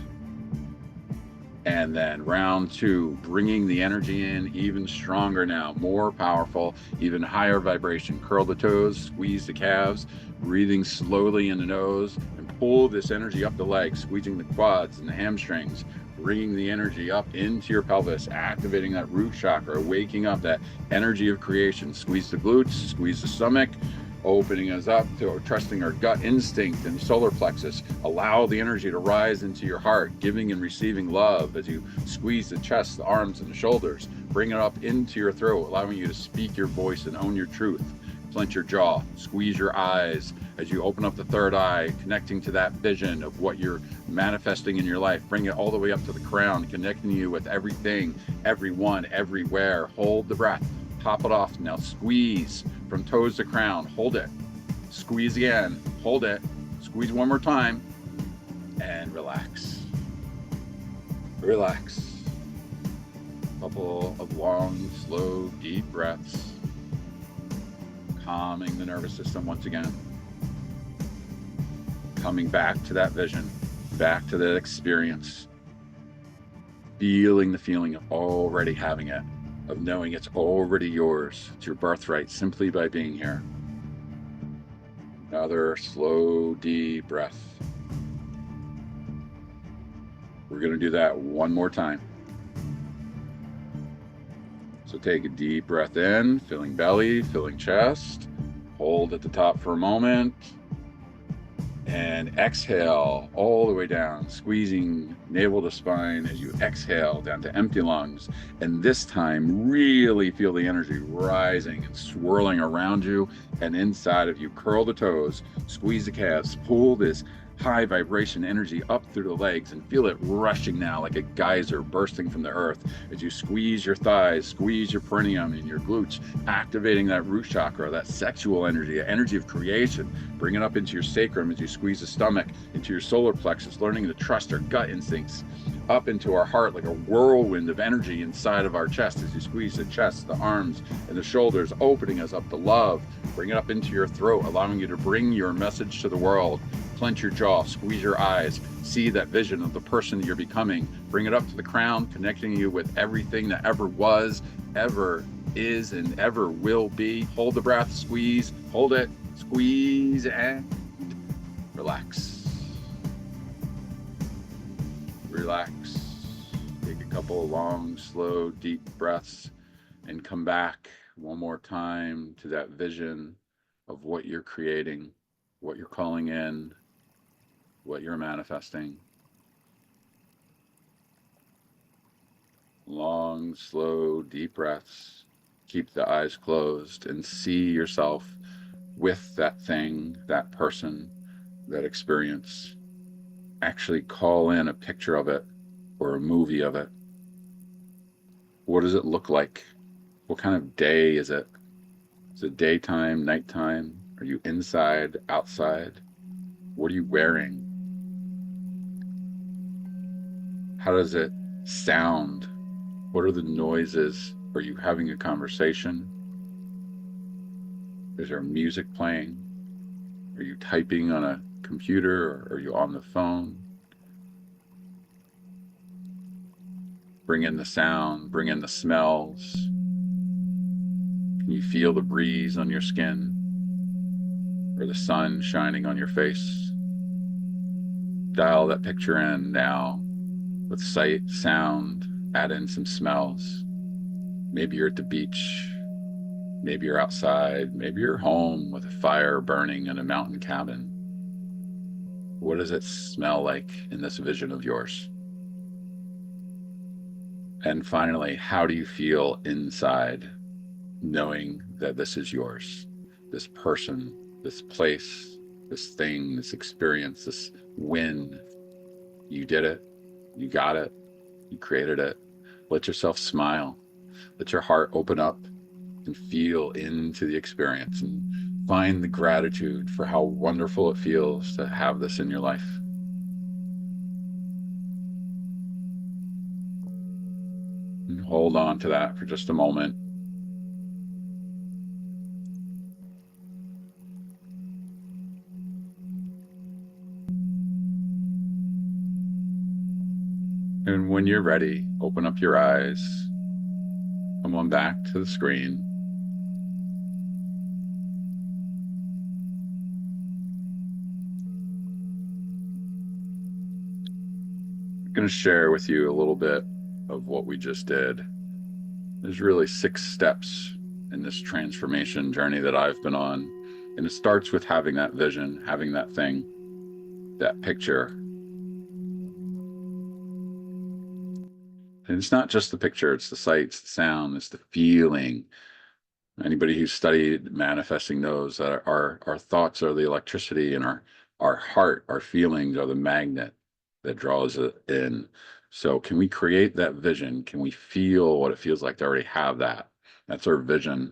And then round two, bringing the energy in even stronger now, more powerful, even higher vibration. Curl the toes, squeeze the calves, breathing slowly in the nose, and pull this energy up the legs, squeezing the quads and the hamstrings, bringing the energy up into your pelvis, activating that root chakra, waking up that energy of creation. Squeeze the glutes, squeeze the stomach, opening us up to trusting our gut instinct and solar plexus. Allow the energy to rise into your heart, giving and receiving love as you squeeze the chest, the arms, and the shoulders. Bring it up into your throat, allowing you to speak your voice and own your truth. Clench your jaw, squeeze your eyes as you open up the third eye, connecting to that vision of what you're manifesting in your life. Bring it all the way up to the crown, connecting you with everything, everyone, everywhere. Hold the breath. Top it off. Now squeeze from toes to crown. Hold it. Squeeze again. Hold it. Squeeze one more time. And relax. Relax. A couple of long, slow, deep breaths. Calming the nervous system once again. Coming back to that vision, back to that experience. Feeling the feeling of already having it, of knowing it's already yours. It's your birthright simply by being here. Another slow, deep breath. We're going to do that one more time. So take a deep breath in, filling belly, filling chest. Hold at the top for a moment. And exhale all the way down, squeezing navel to spine as you exhale down to empty lungs. And this time, really feel the energy rising and swirling around you and inside of you. Curl the toes, squeeze the calves, pull this high vibration energy up through the legs and feel it rushing now like a geyser bursting from the earth as you squeeze your thighs, squeeze your perineum and your glutes, activating that root chakra, that sexual energy, energy of creation. Bring it up into your sacrum as you squeeze the stomach, into your solar plexus, learning to trust our gut instincts, up into our heart like a whirlwind of energy inside of our chest as you squeeze the chest, the arms, and the shoulders, opening us up to love. Bring it up into your throat, allowing you to bring your message to the world. Clench your jaw, squeeze your eyes, see that vision of the person you're becoming. Bring it up to the crown, connecting you with everything that ever was, ever is, and ever will be. Hold the breath, squeeze, hold it, squeeze, and relax. Relax. Take a couple of long, slow, deep breaths and come back one more time to that vision of what you're creating, what you're calling in, what you're manifesting. Long, slow, deep breaths. Keep the eyes closed and see yourself with that thing, that person, that experience. Actually call in a picture of it or a movie of it. What does it look like? What kind of day is it? Is it daytime, nighttime? Are you inside, outside? What are you wearing? How does it sound? What are the noises? Are you having a conversation? Is there music playing? Are you typing on a computer or are you on the phone? Bring in the sound, bring in the smells. Can you feel the breeze on your skin or the sun shining on your face? Dial that picture in now with sight, sound, add in some smells. Maybe you're at the beach, maybe you're outside, maybe you're home with a fire burning in a mountain cabin. What does it smell like in this vision of yours? And finally, how do you feel inside knowing that this is yours? This person, this place, this thing, this experience, this win, You did it. You got it. You created it. Let yourself smile. Let your heart open up and feel into the experience and find the gratitude for how wonderful it feels to have this in your life. And hold on to that for just a moment. And when you're ready, open up your eyes, come on back to the screen. I'm going to share with you a little bit of what we just did. There's really 6 steps in this transformation journey that I've been on. And it starts with having that vision, having that thing, that picture. And it's not just the picture, it's the sights, the sound, it's the feeling. Anybody who's studied manifesting knows that our thoughts are the electricity, and our heart, our feelings are the magnet that draws it in. So can we create that vision? Can we feel what it feels like to already have that? That's our vision.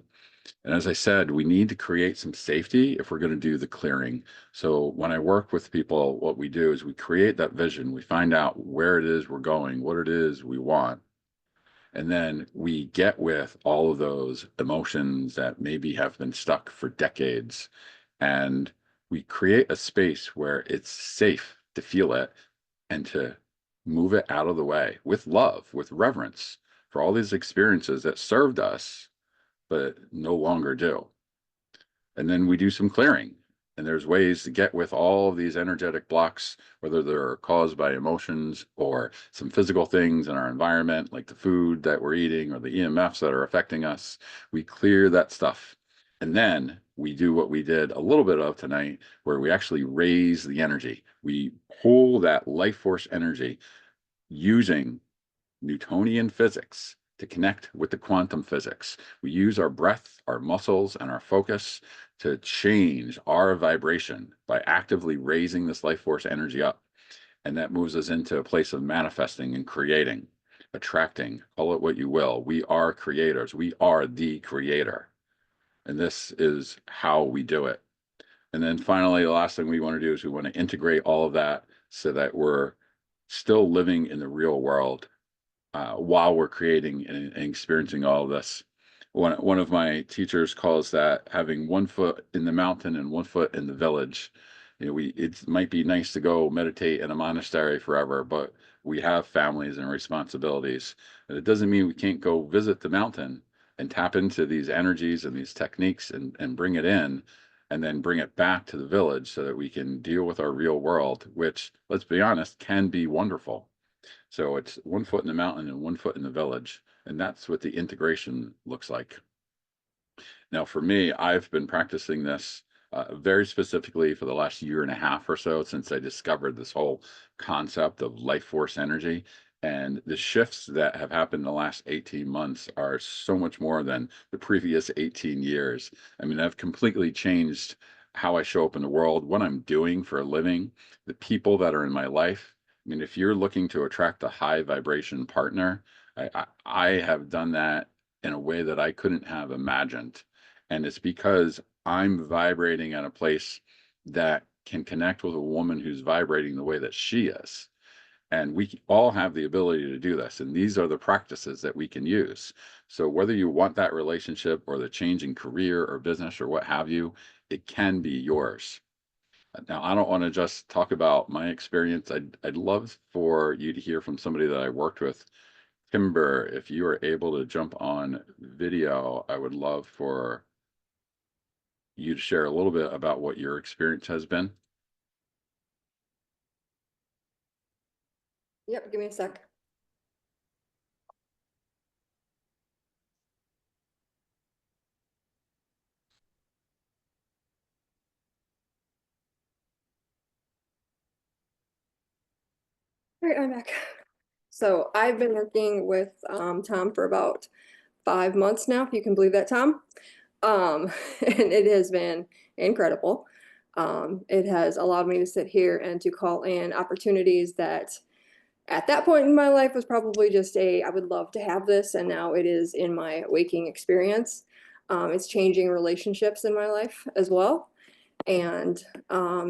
And as I said, we need to create some safety if we're going to do the clearing. So when I work with people, what we do is we create that vision. We find out where it is we're going, what it is we want. And then we get with all of those emotions that maybe have been stuck for decades. And we create a space where it's safe to feel it and to move it out of the way with love, with reverence for all these experiences that served us, but no longer do. And then we do some clearing. And there's ways to get with all of these energetic blocks, whether they're caused by emotions or some physical things in our environment, like the food that we're eating or the EMFs that are affecting us. We clear that stuff. And then we do what we did a little bit of tonight, where we actually raise the energy. We pull that life force energy using Newtonian physics to connect with the quantum physics. We use our breath, our muscles, and our focus to change our vibration by actively raising this life force energy up. And that moves us into a place of manifesting and creating, attracting, call it what you will. We are creators. We are the creator. And this is how we do it. And then finally, the last thing we want to do is we want to integrate all of that so that we're still living in the real world while we're creating and experiencing all of this. One of my teachers calls that having one foot in the mountain and one foot in the village. You know, it might be nice to go meditate in a monastery forever, but we have families and responsibilities. And it doesn't mean we can't go visit the mountain and tap into these energies and these techniques and bring it in, and then bring it back to the village so that we can deal with our real world, which, let's be honest, can be wonderful. So it's one foot in the mountain and one foot in the village. And that's what the integration looks like. Now, for me, I've been practicing this very specifically for the last year and a half or so since I discovered this whole concept of life force energy. And the shifts that have happened in the last 18 months are so much more than the previous 18 years. I mean, I've completely changed how I show up in the world, what I'm doing for a living, the people that are in my life. I mean, if you're looking to attract a high vibration partner, I have done that in a way that I couldn't have imagined. And it's because I'm vibrating at a place that can connect with a woman who's vibrating the way that she is. And we all have the ability to do this. And these are the practices that we can use. So whether you want that relationship or the change in career or business or what have you, it can be yours. Now, I don't want to just talk about my experience. I'd love for you to hear from somebody that I worked with. Kimber, if you are able to jump on video, I would love for you to share a little bit about what your experience has been. Yep, give me a sec. All right, I'm back. So I've been working with Tom for about 5 months now, if you can believe that, Tom. And it has been incredible. It has allowed me to sit here and to call in opportunities that at that point in my life was probably just I would love to have this, and now it is in my waking experience. It's changing relationships in my life as well, and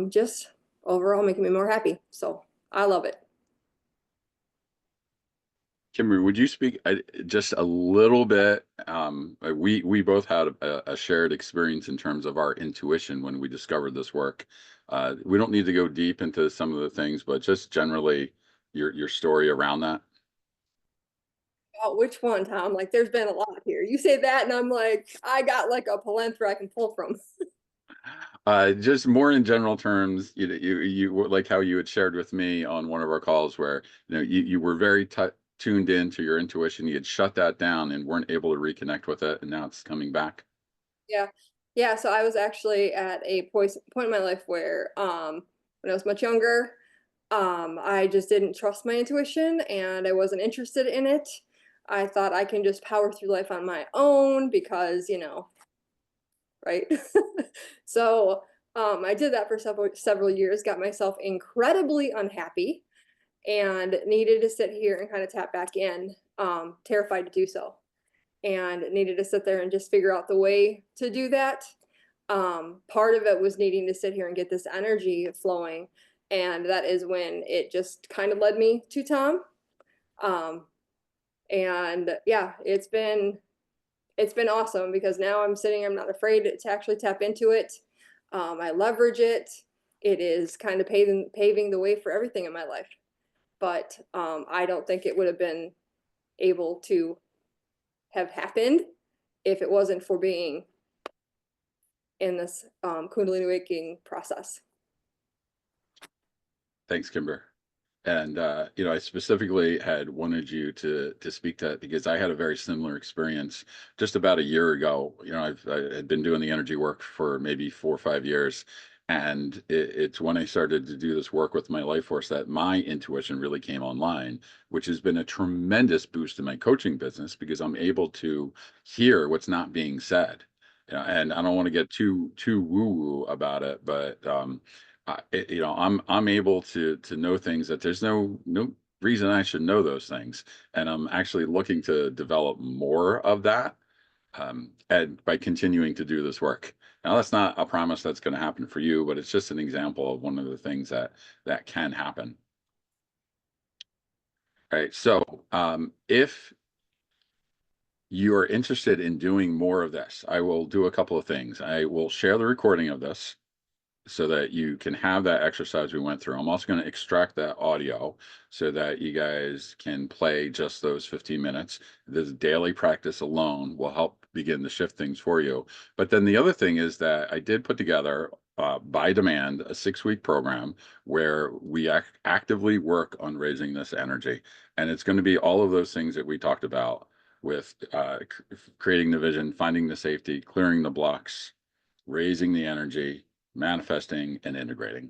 just overall making me more happy. So I love it. Kimberly, would you speak just a little bit? We both had a shared experience in terms of our intuition when we discovered this work. We don't need to go deep into some of the things, but just generally your story around that. Oh, which one, Tom? Like, there's been a lot here. You say that, and I'm like, I got like a palanthra I can pull from. Just more in general terms, you like how you had shared with me on one of our calls where you were very tuned in to your intuition. You had shut that down and weren't able to reconnect with it, and now it's coming back. Yeah. Yeah. So I was actually at a point in my life where, when I was much younger, I just didn't trust my intuition and I wasn't interested in it. I thought I can just power through life on my own because, right? So, I did that for several years, got myself incredibly unhappy and needed to sit here and kind of tap back in, terrified to do so, and needed to sit there and just figure out the way to do that. Part of it was needing to sit here and get this energy flowing, and that is when it just kind of led me to Tom. Um, and yeah, it's been awesome because now I'm sitting, I'm not afraid to actually tap into it. I leverage it. It is kind of paving the way for everything in my life. But I don't think it would have been able to have happened if it wasn't for being in this Kundalini waking process. Thanks, Kimber. And I specifically had wanted you to speak to that because I had a very similar experience just about a year ago. I had been doing the energy work for maybe 4 or 5 years, and it's when I started to do this work with my life force that my intuition really came online, which has been a tremendous boost in my coaching business because I'm able to hear what's not being said. And I don't want to get too woo woo about it, but I'm able to know things that there's no reason I should know those things, and I'm actually looking to develop more of that, and by continuing to do this work. Now, that's not a promise that's going to happen for you, but it's just an example of one of the things that can happen. All right, so if you are interested in doing more of this, I will do a couple of things. I will share the recording of this so that you can have that exercise we went through. I'm also going to extract that audio so that you guys can play just those 15 minutes. This daily practice alone will help begin to shift things for you. But then the other thing is that I did put together by demand a 6-week program where we actively work on raising this energy. And it's going to be all of those things that we talked about with creating the vision, finding the safety, clearing the blocks, raising the energy, manifesting, and integrating.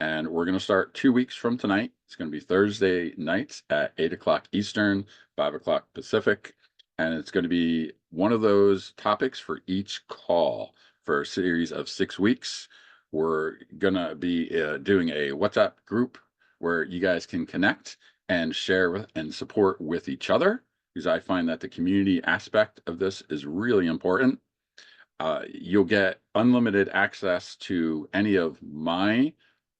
And we're going to start 2 weeks from tonight. It's going to be Thursday nights at 8 o'clock Eastern, 5 o'clock Pacific. And it's going to be one of those topics for each call for a series of 6 weeks. We're going to be doing a WhatsApp group where you guys can connect and share with and support with each other, because I find that the community aspect of this is really important. You'll get unlimited access to any of my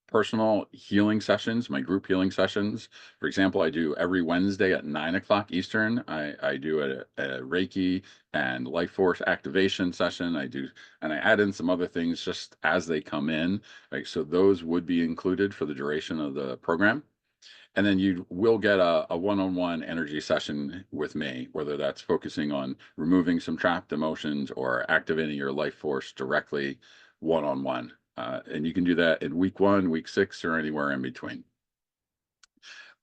personal healing sessions, my group healing sessions. For example, I do every Wednesday at 9 o'clock Eastern. I do a Reiki and Lifeforce activation session. And I add in some other things just as they come in. Right? So those would be included for the duration of the program. And then you will get a one-on-one energy session with me, whether that's focusing on removing some trapped emotions or activating your life force directly one-on-one. And you can do that in week 1, week 6, or anywhere in between.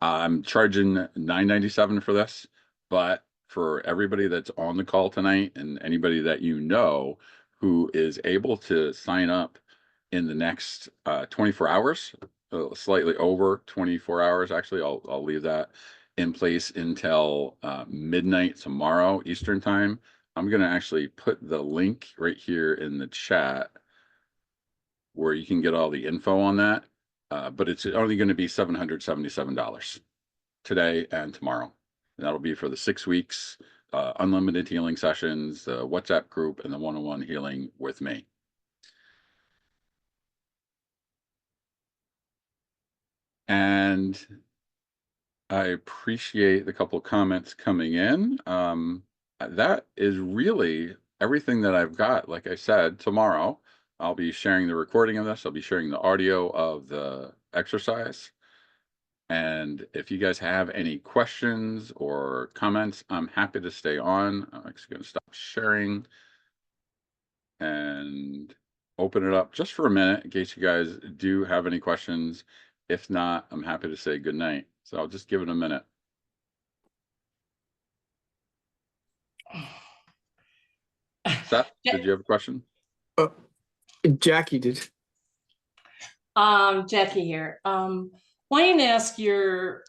I'm charging $9.97 for this, but for everybody that's on the call tonight and anybody that you know who is able to sign up in the next 24 hours, slightly over 24 hours, actually, I'll leave that in place until midnight tomorrow Eastern time. I'm going to actually put the link right here in the chat where you can get all the info on that. But it's only going to be $777. today and tomorrow. And that'll be for the 6 weeks, unlimited healing sessions, the WhatsApp group, and the one-on-one healing with me. And I appreciate the couple of comments coming in. That is really everything that I've got. Like I said, tomorrow I'll be sharing the recording of this. I'll be sharing the audio of the exercise. And if you guys have any questions or comments, I'm happy to stay on. I'm actually going to stop sharing and open it up just for a minute in case you guys do have any questions. If not, I'm happy to say good night. So I'll just give it a minute. Seth, did you have a question? Jackie did. Jackie here. Wanting to ask your,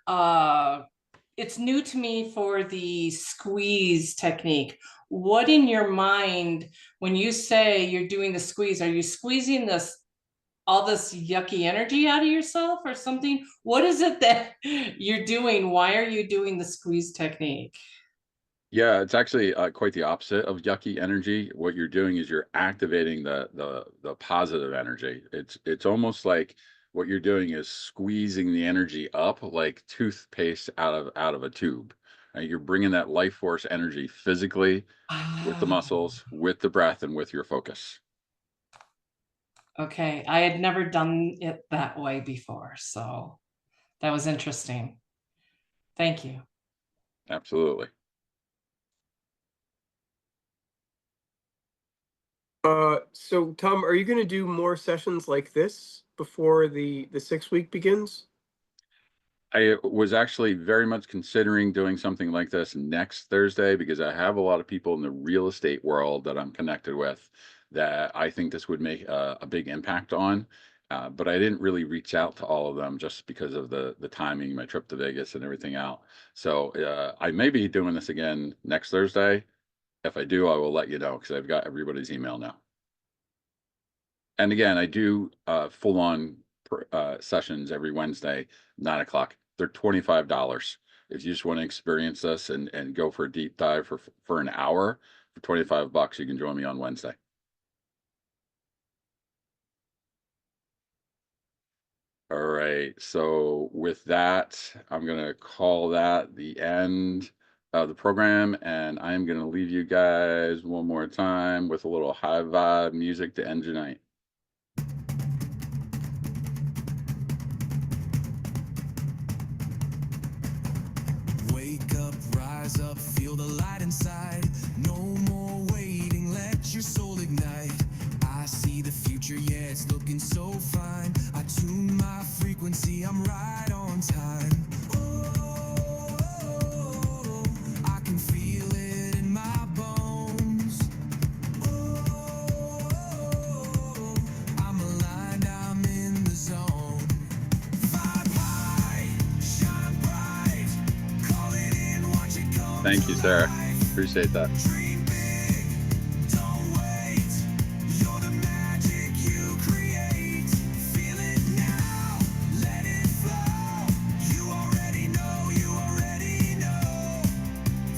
it's new to me for the squeeze technique. What in your mind, when you say you're doing the squeeze, are you squeezing all this yucky energy out of yourself or something? What is it that you're doing? Why are you doing the squeeze technique? Yeah, it's actually quite the opposite of yucky energy. What you're doing is you're activating the positive energy. It's almost like what you're doing is squeezing the energy up like toothpaste out of a tube. Right? You're bringing that life force energy physically with the muscles, with the breath, and with your focus. Okay, I had never done it that way before, so that was interesting. Thank you. Absolutely. So Tom, are you going to do more sessions like this before the 6-week begins? I was actually very much considering doing something like this next Thursday because I have a lot of people in the real estate world that I'm connected with that I think this would make a big impact on. But I didn't really reach out to all of them just because of the timing, my trip to Vegas and everything out. So I may be doing this again next Thursday. If I do, I will let you know because I've got everybody's email now. And again, I do full on sessions every Wednesday, 9 o'clock. They're $25. If you just want to experience this and go for a deep dive for an hour for $25, you can join me on Wednesday. All right. So with that, I'm going to call that the end of the program. And I'm going to leave you guys one more time with a little high vibe music to end your night. Wake up, rise up, feel the light inside. No more waiting, let your soul ignite. I see the future, yeah, it's looking so fine. I tune my frequency, I'm right on time. Oh, I can feel it in my bones. Oh, I'm aligned, I'm in the zone. Vibe high, shine bright. Call it in, watch it come. Thank you, Sarah. Appreciate that. Dream big, don't wait. You're the magic you create. Feel it now, let it flow. You already know, you already know.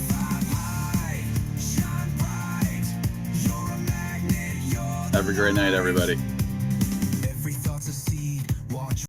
Vibe high, shine bright. You're a magnet, you're the Have a great night, everybody.